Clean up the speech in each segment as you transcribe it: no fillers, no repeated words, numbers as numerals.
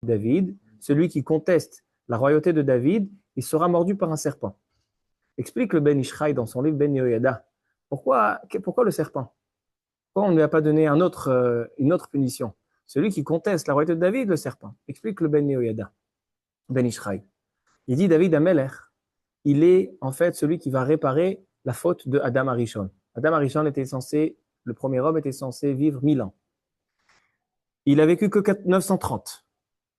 David, celui qui conteste la royauté de David, il sera mordu par un serpent. Explique le Ben Ishraï dans son livre Ben Yehoyada. Pourquoi le serpent? Pourquoi on ne lui a pas donné une autre punition? Celui qui conteste la royauté de David, le serpent. Explique le Ben Yehoyada, Ben Ishraï. Il dit David Amelech, il est en fait celui qui va réparer la faute de Adam Arishon. Adam Arishon le premier homme était censé vivre 1000 ans. Il a vécu que 930.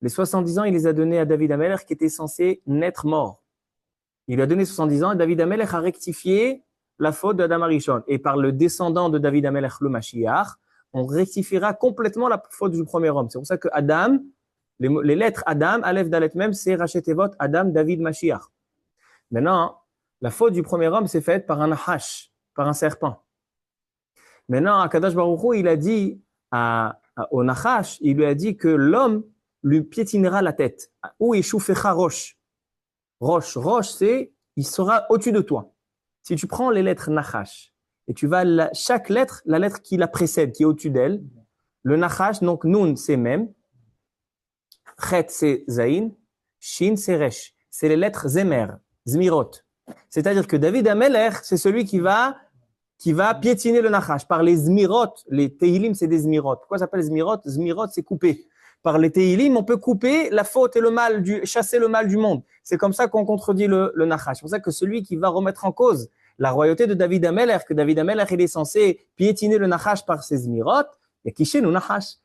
Les 70 ans, il les a donnés à David Amelech qui était censé naître mort. Il lui a donné 70 ans et David Amelech a rectifié la faute d'Adam Arishon. Et par le descendant de David Amelech, le Mashiach, on rectifiera complètement la faute du premier homme. C'est pour ça que Adam, les lettres Adam, Aleph, Dalet même, c'est Rachet Evot, Adam, David, Mashiach. Maintenant, la faute du premier homme, c'est faite par un Nahash, par un serpent. Maintenant, Akadosh Baruch Hu, il a dit au Nahash, il lui a dit que l'homme lui piétinera la tête. Ou Eshufecha Rosh. Roche, il sera au-dessus de toi. Si tu prends les lettres Nachash et tu vas chaque lettre, la lettre qui la précède, qui est au-dessus d'elle, le Nachash, donc Nun, c'est Mem, Chet, c'est Zain, Shin, c'est Resh. C'est les lettres Zemer, Zmirot. C'est-à-dire que David Amelech, c'est celui qui va piétiner le Nachash. Par les Zmirot, les Tehilim, c'est des Zmirot. Pourquoi ça s'appelle Zmirot? Zmirot, c'est coupé. Par les Tehilim, on peut couper la faute et le mal, chasser le mal du monde. C'est comme ça qu'on contredit le Nachash. C'est pour ça que celui qui va remettre en cause la royauté de David Amelech, que David Amelech il est censé piétiner le Nachash par ses Zmirot, il y a qui chez nous Nachash.